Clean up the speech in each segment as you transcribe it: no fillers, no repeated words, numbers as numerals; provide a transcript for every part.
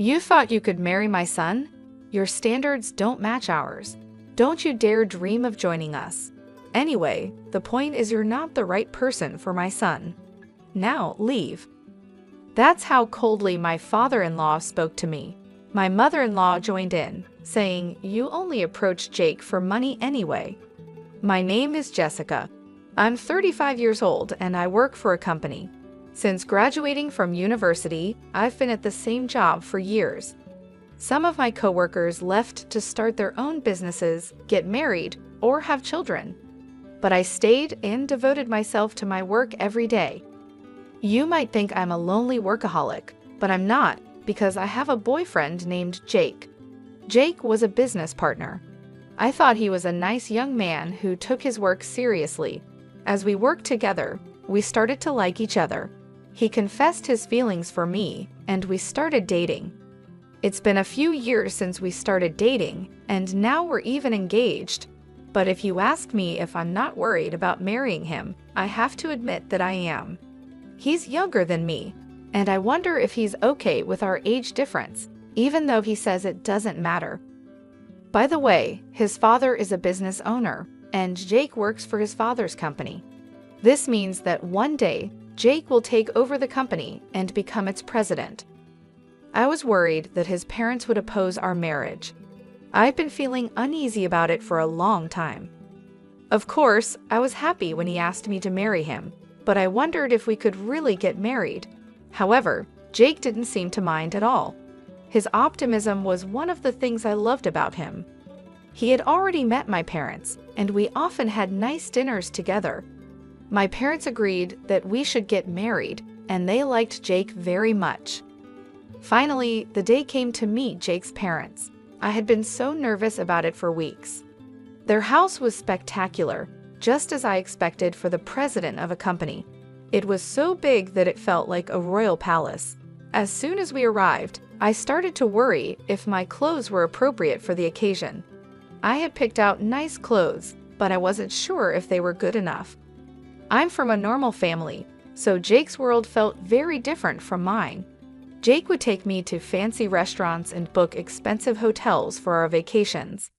You thought you could marry my son? Your standards don't match ours. Don't you dare dream of joining us. Anyway, the point is you're not the right person for my son. Now, leave." That's how coldly my father-in-law spoke to me. My mother-in-law joined in, saying, "You only approached Jake for money anyway." My name is Jessica. I'm 35 years old and I work for a company. Since graduating from university, I've been at the same job for years. Some of my coworkers left to start their own businesses, get married, or have children. But I stayed and devoted myself to my work every day. You might think I'm a lonely workaholic, but I'm not, because I have a boyfriend named Jake. Jake was a business partner. I thought he was a nice young man who took his work seriously. As we worked together, we started to like each other. He confessed his feelings for me, and we started dating. It's been a few years since we started dating, and now we're even engaged. But if you ask me if I'm not worried about marrying him, I have to admit that I am. He's younger than me, and I wonder if he's okay with our age difference, even though he says it doesn't matter. By the way, his father is a business owner, and Jake works for his father's company. This means that one day, Jake will take over the company and become its president. I was worried that his parents would oppose our marriage. I've been feeling uneasy about it for a long time. Of course, I was happy when he asked me to marry him, but I wondered if we could really get married. However, Jake didn't seem to mind at all. His optimism was one of the things I loved about him. He had already met my parents, and we often had nice dinners together. My parents agreed that we should get married, and they liked Jake very much. Finally, the day came to meet Jake's parents. I had been so nervous about it for weeks. Their house was spectacular, just as I expected for the president of a company. It was so big that it felt like a royal palace. As soon as we arrived, I started to worry if my clothes were appropriate for the occasion. I had picked out nice clothes, but I wasn't sure if they were good enough. I'm from a normal family, so Jake's world felt very different from mine. Jake would take me to fancy restaurants and book expensive hotels for our vacations.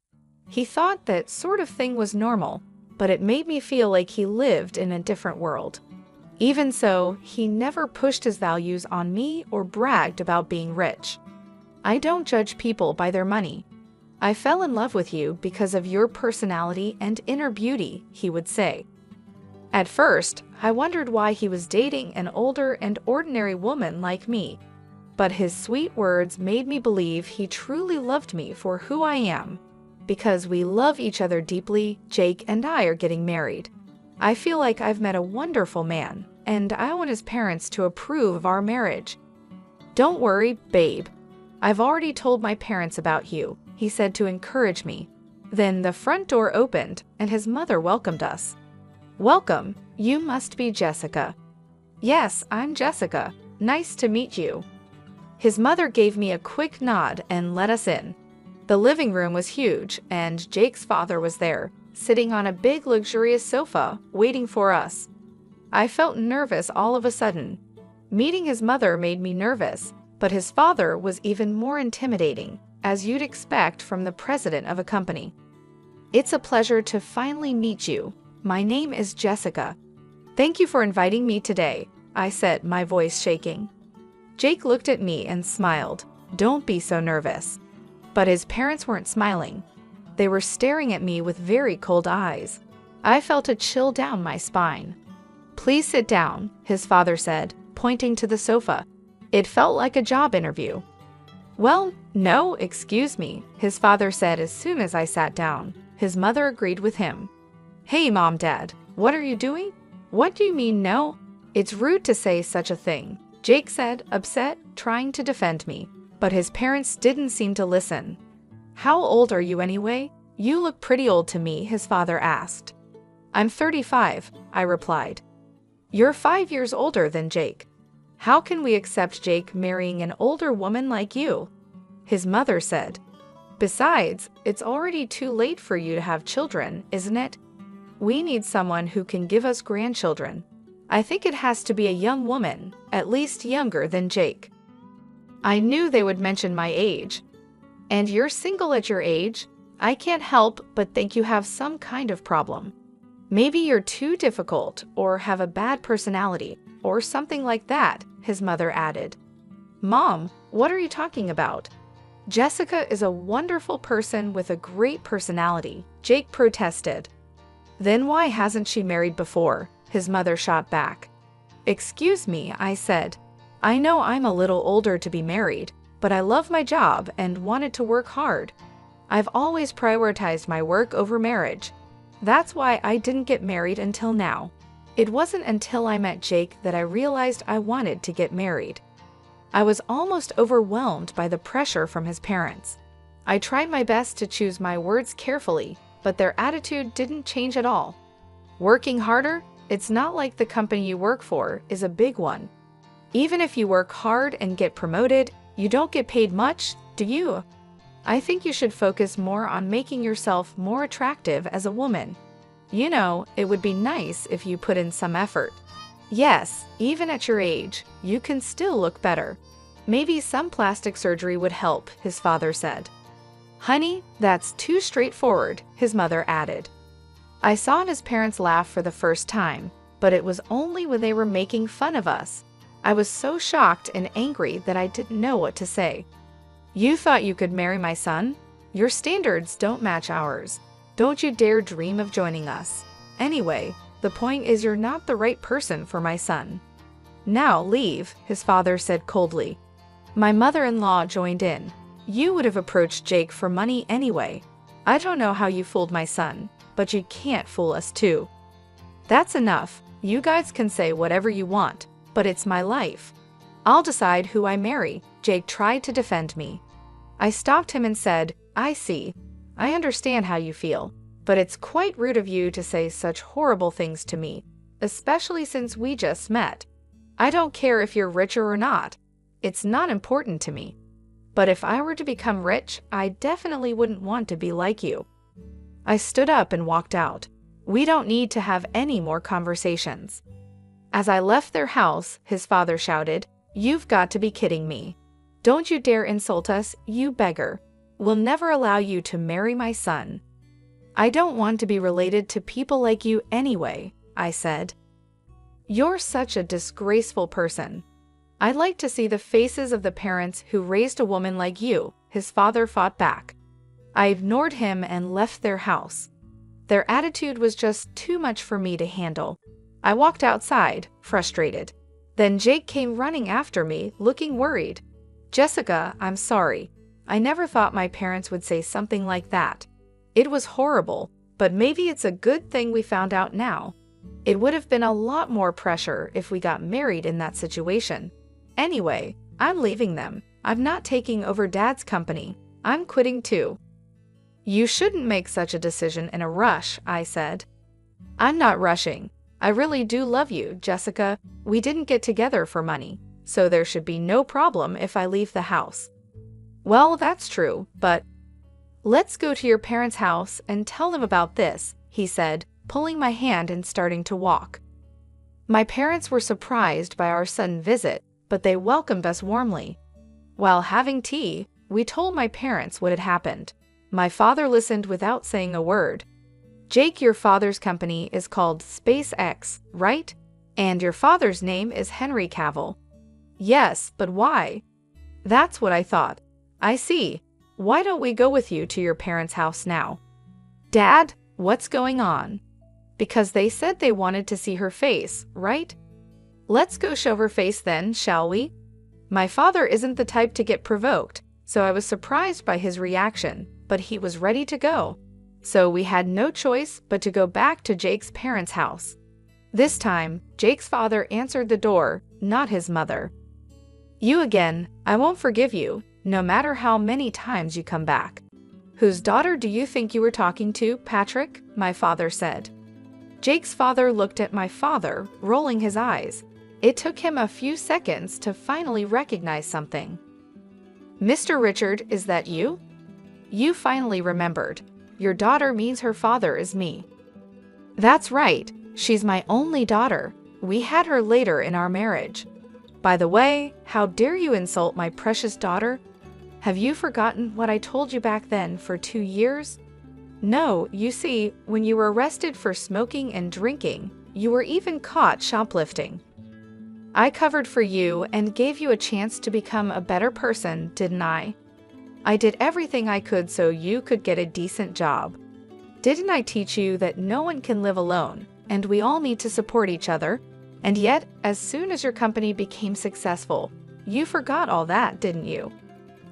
He thought that sort of thing was normal, but it made me feel like he lived in a different world. Even so, he never pushed his values on me or bragged about being rich. "I don't judge people by their money. I fell in love with you because of your personality and inner beauty," he would say. At first, I wondered why he was dating an older and ordinary woman like me. But his sweet words made me believe he truly loved me for who I am. Because we love each other deeply, Jake and I are getting married. I feel like I've met a wonderful man, and I want his parents to approve of our marriage. "Don't worry, babe. I've already told my parents about you," he said to encourage me. Then the front door opened, and his mother welcomed us. "Welcome. You must be Jessica." "Yes, I'm Jessica. Nice to meet you." His mother gave me a quick nod and let us in. The living room was huge, and Jake's father was there, sitting on a big luxurious sofa, waiting for us. I felt nervous all of a sudden. Meeting his mother made me nervous, but his father was even more intimidating, as you'd expect from the president of a company. "It's a pleasure to finally meet you. My name is Jessica. Thank you for inviting me today," I said, my voice shaking. Jake looked at me and smiled. "Don't be so nervous." But his parents weren't smiling. They were staring at me with very cold eyes. I felt a chill down my spine. "Please sit down," his father said, pointing to the sofa. It felt like a job interview. "Well, no, excuse me," his father said as soon as I sat down. His mother agreed with him. "Hey, Mom, Dad, what are you doing?" "What do you mean, no? It's rude to say such a thing," Jake said, upset, trying to defend me. But his parents didn't seem to listen. "How old are you anyway? You look pretty old to me," his father asked. "I'm 35, I replied. "You're 5 years older than Jake. How can we accept Jake marrying an older woman like you?" His mother said. "Besides, it's already too late for you to have children, isn't it? We need someone who can give us grandchildren. I think it has to be a young woman, at least younger than Jake." I knew they would mention my age. And you're single at your age? I can't help but think you have some kind of problem. Maybe you're too difficult or have a bad personality or something like that, his mother added. Mom, what are you talking about? Jessica is a wonderful person with a great personality, Jake protested. Then why hasn't she married before? His mother shot back. Excuse me, I said. I know I'm a little older to be married, but I love my job and wanted to work hard. I've always prioritized my work over marriage. That's why I didn't get married until now. It wasn't until I met Jake that I realized I wanted to get married. I was almost overwhelmed by the pressure from his parents. I tried my best to choose my words carefully, but their attitude didn't change at all. Working harder? It's not like the company you work for is a big one. Even if you work hard and get promoted, you don't get paid much, do you? I think you should focus more on making yourself more attractive as a woman. You know, it would be nice if you put in some effort. Yes, even at your age, you can still look better. Maybe some plastic surgery would help, his father said. Honey, that's too straightforward, his mother added. I saw his parents laugh for the first time, but it was only when they were making fun of us. I was so shocked and angry that I didn't know what to say. You thought you could marry my son? Your standards don't match ours. Don't you dare dream of joining us. Anyway, the point is you're not the right person for my son. Now leave, his father said coldly. My mother-in-law joined in. You would have approached Jake for money anyway. I don't know how you fooled my son, but you can't fool us too. That's enough. You guys can say whatever you want, but it's my life. I'll decide who I marry, Jake tried to defend me. I stopped him and said, I see. I understand how you feel, but it's quite rude of you to say such horrible things to me, especially since we just met. I don't care if you're richer or not. It's not important to me. But if I were to become rich, I definitely wouldn't want to be like you. I stood up and walked out. We don't need to have any more conversations. As I left their house, his father shouted, You've got to be kidding me. Don't you dare insult us, you beggar. We'll never allow you to marry my son. I don't want to be related to people like you anyway, I said. You're such a disgraceful person. I'd like to see the faces of the parents who raised a woman like you, his father fought back. I ignored him and left their house. Their attitude was just too much for me to handle. I walked outside, frustrated. Then Jake came running after me, looking worried. Jessica, I'm sorry. I never thought my parents would say something like that. It was horrible, but maybe it's a good thing we found out now. It would have been a lot more pressure if we got married in that situation. Anyway, I'm leaving them. I'm not taking over Dad's company. I'm quitting too. You shouldn't make such a decision in a rush, I said. I'm not rushing. I really do love you, Jessica. We didn't get together for money, so there should be no problem if I leave the house. Well, that's true, but let's go to your parents' house and tell them about this, he said, pulling my hand and starting to walk. My parents were surprised by our sudden visit, but they welcomed us warmly. While having tea, we told my parents what had happened. My father listened without saying a word. Jake, your father's company is called SpaceX, right? And your father's name is Henry Cavill. Yes, but why? That's what I thought. I see. Why don't we go with you to your parents' house now? Dad, what's going on? Because they said they wanted to see her face, right? Let's go show her face then, shall we? My father isn't the type to get provoked, so I was surprised by his reaction, but he was ready to go. So we had no choice but to go back to Jake's parents' house. This time, Jake's father answered the door, not his mother. You again, I won't forgive you, no matter how many times you come back. Whose daughter do you think you were talking to, Patrick? My father said. Jake's father looked at my father, rolling his eyes. It took him a few seconds to finally recognize something. Mr. Richard, is that you? You finally remembered. Your daughter means her father is me. That's right. She's my only daughter. We had her later in our marriage. By the way, how dare you insult my precious daughter? Have you forgotten what I told you back then for 2 years? No, you see, when you were arrested for smoking and drinking, you were even caught shoplifting. I covered for you and gave you a chance to become a better person, didn't I? I did everything I could so you could get a decent job. Didn't I teach you that no one can live alone, and we all need to support each other? And yet, as soon as your company became successful, you forgot all that, didn't you?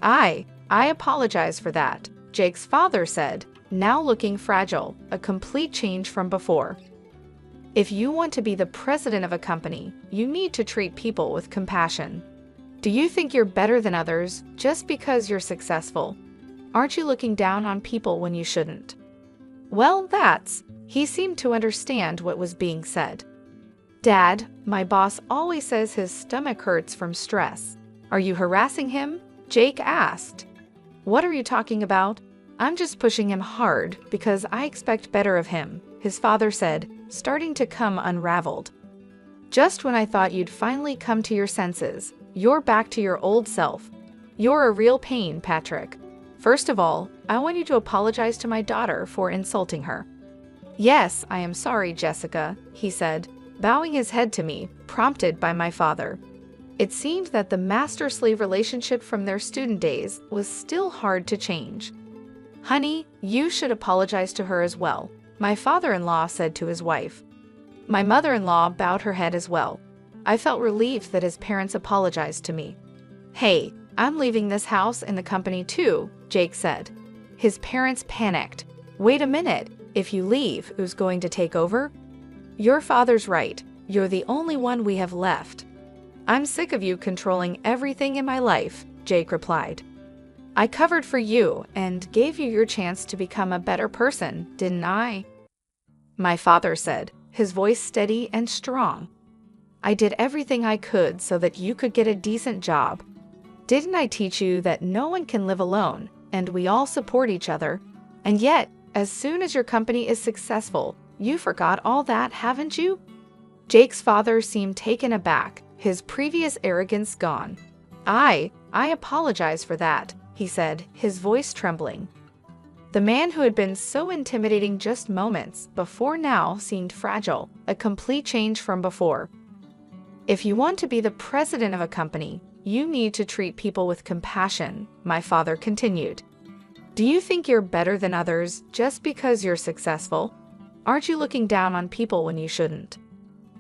I apologize for that, Jake's father said, now looking fragile, a complete change from before. If you want to be the president of a company, you need to treat people with compassion. Do you think you're better than others just because you're successful? Aren't you looking down on people when you shouldn't? Well, he seemed to understand what was being said. Dad, my boss always says his stomach hurts from stress. Are you harassing him? Jake asked. What are you talking about? I'm just pushing him hard because I expect better of him, his father said, starting to come unraveled. Just when I thought you'd finally come to your senses, you're back to your old self. You're a real pain, Patrick. First of all, I want you to apologize to my daughter for insulting her. Yes, I am sorry, Jessica, he said, bowing his head to me, prompted by my father. It seemed that the master-slave relationship from their student days was still hard to change. Honey, you should apologize to her as well, my father-in-law said to his wife. My mother-in-law bowed her head as well. I felt relieved that his parents apologized to me. Hey, I'm leaving this house and the company too, Jake said. His parents panicked. Wait a minute, if you leave, who's going to take over? Your father's right, you're the only one we have left. I'm sick of you controlling everything in my life, Jake replied. I covered for you and gave you your chance to become a better person, didn't I? My father said, his voice steady and strong. I did everything I could so that you could get a decent job. Didn't I teach you that no one can live alone and we all support each other? And yet, as soon as your company is successful, you forgot all that, haven't you? Jake's father seemed taken aback, his previous arrogance gone. I apologize for that, he said, his voice trembling. The man who had been so intimidating just moments before now seemed fragile, a complete change from before. If you want to be the president of a company, you need to treat people with compassion, my father continued. Do you think you're better than others just because you're successful? Aren't you looking down on people when you shouldn't?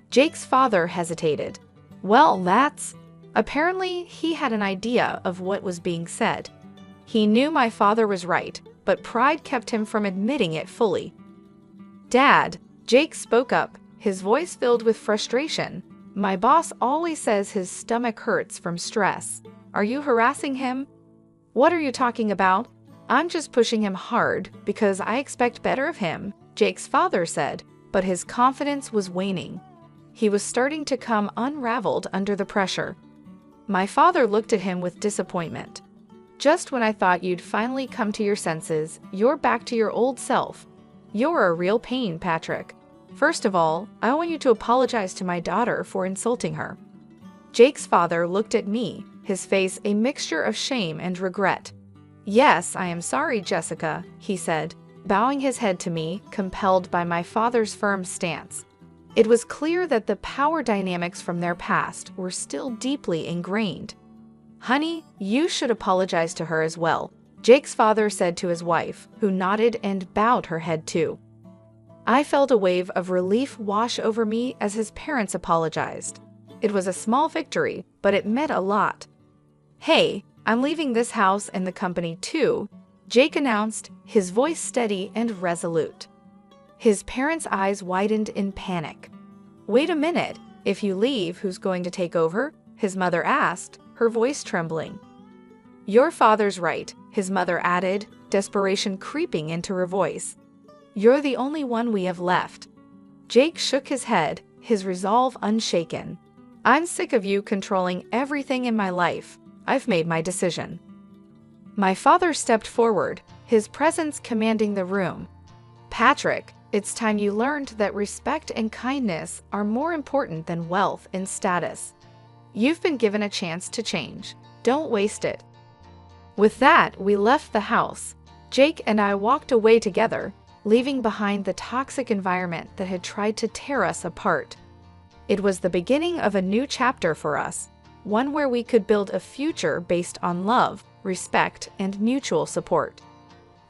Jake's father hesitated. Well, apparently he had an idea of what was being said. He knew my father was right, but pride kept him from admitting it fully. Dad, Jake spoke up, his voice filled with frustration. My boss always says his stomach hurts from stress. Are you harassing him? What are you talking about? I'm just pushing him hard because I expect better of him, Jake's father said, but his confidence was waning. He was starting to come unraveled under the pressure. My father looked at him with disappointment. Just when I thought you'd finally come to your senses, you're back to your old self. You're a real pain, Patrick. First of all, I want you to apologize to my daughter for insulting her. Jake's father looked at me, his face a mixture of shame and regret. Yes, I am sorry, Jessica, he said, bowing his head to me, compelled by my father's firm stance. It was clear that the power dynamics from their past were still deeply ingrained. Honey, you should apologize to her as well, Jake's father said to his wife, who nodded and bowed her head too. I felt a wave of relief wash over me as his parents apologized. It was a small victory, but it meant a lot. Hey, I'm leaving this house and the company too, Jake announced, his voice steady and resolute. His parents' eyes widened in panic. Wait a minute, if you leave, who's going to take over? His mother asked, her voice trembling. Your father's right, his mother added, desperation creeping into her voice. You're the only one we have left. Jake shook his head, his resolve unshaken. I'm sick of you controlling everything in my life. I've made my decision. My father stepped forward, his presence commanding the room. Patrick, it's time you learned that respect and kindness are more important than wealth and status. You've been given a chance to change. Don't waste it." With that, we left the house. Jake and I walked away together, leaving behind the toxic environment that had tried to tear us apart. It was the beginning of a new chapter for us, one where we could build a future based on love, respect, and mutual support.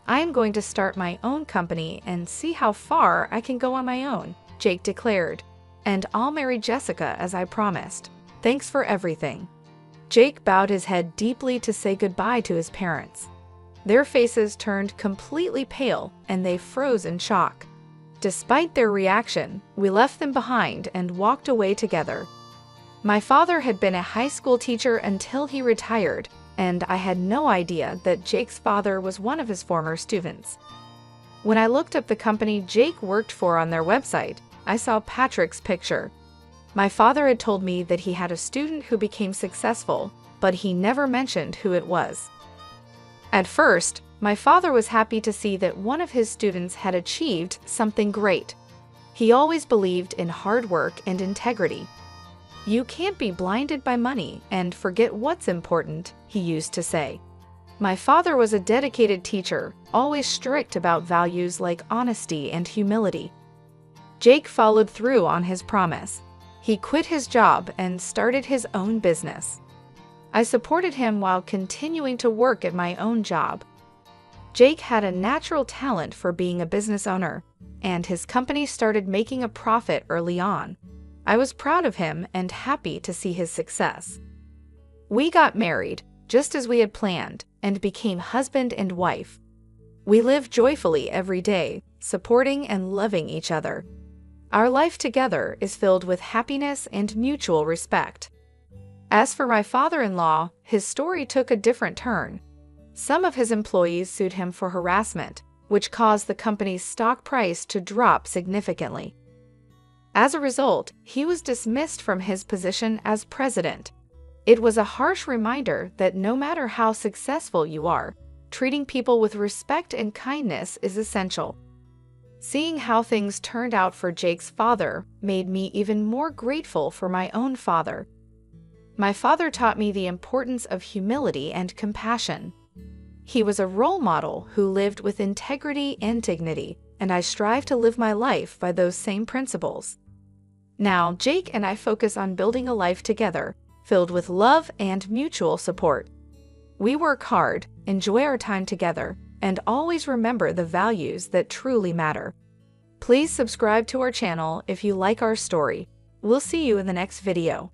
"I am going to start my own company and see how far I can go on my own," Jake declared. "And I'll marry Jessica as I promised. Thanks for everything." Jake bowed his head deeply to say goodbye to his parents. Their faces turned completely pale and they froze in shock. Despite their reaction, we left them behind and walked away together. My father had been a high school teacher until he retired, and I had no idea that Jake's father was one of his former students. When I looked up the company Jake worked for on their website, I saw Patrick's picture. My father had told me that he had a student who became successful, but he never mentioned who it was. At first, my father was happy to see that one of his students had achieved something great. He always believed in hard work and integrity. "You can't be blinded by money and forget what's important," he used to say. My father was a dedicated teacher, always strict about values like honesty and humility. Jake followed through on his promise. He quit his job and started his own business. I supported him while continuing to work at my own job. Jake had a natural talent for being a business owner, and his company started making a profit early on. I was proud of him and happy to see his success. We got married, just as we had planned, and became husband and wife. We lived joyfully every day, supporting and loving each other. Our life together is filled with happiness and mutual respect. As for my father-in-law, his story took a different turn. Some of his employees sued him for harassment, which caused the company's stock price to drop significantly. As a result, he was dismissed from his position as president. It was a harsh reminder that no matter how successful you are, treating people with respect and kindness is essential. Seeing how things turned out for Jake's father made me even more grateful for my own father. My father taught me the importance of humility and compassion. He was a role model who lived with integrity and dignity, and I strive to live my life by those same principles. Now, Jake and I focus on building a life together, filled with love and mutual support. We work hard, enjoy our time together, and always remember the values that truly matter. Please subscribe to our channel if you like our story. We'll see you in the next video.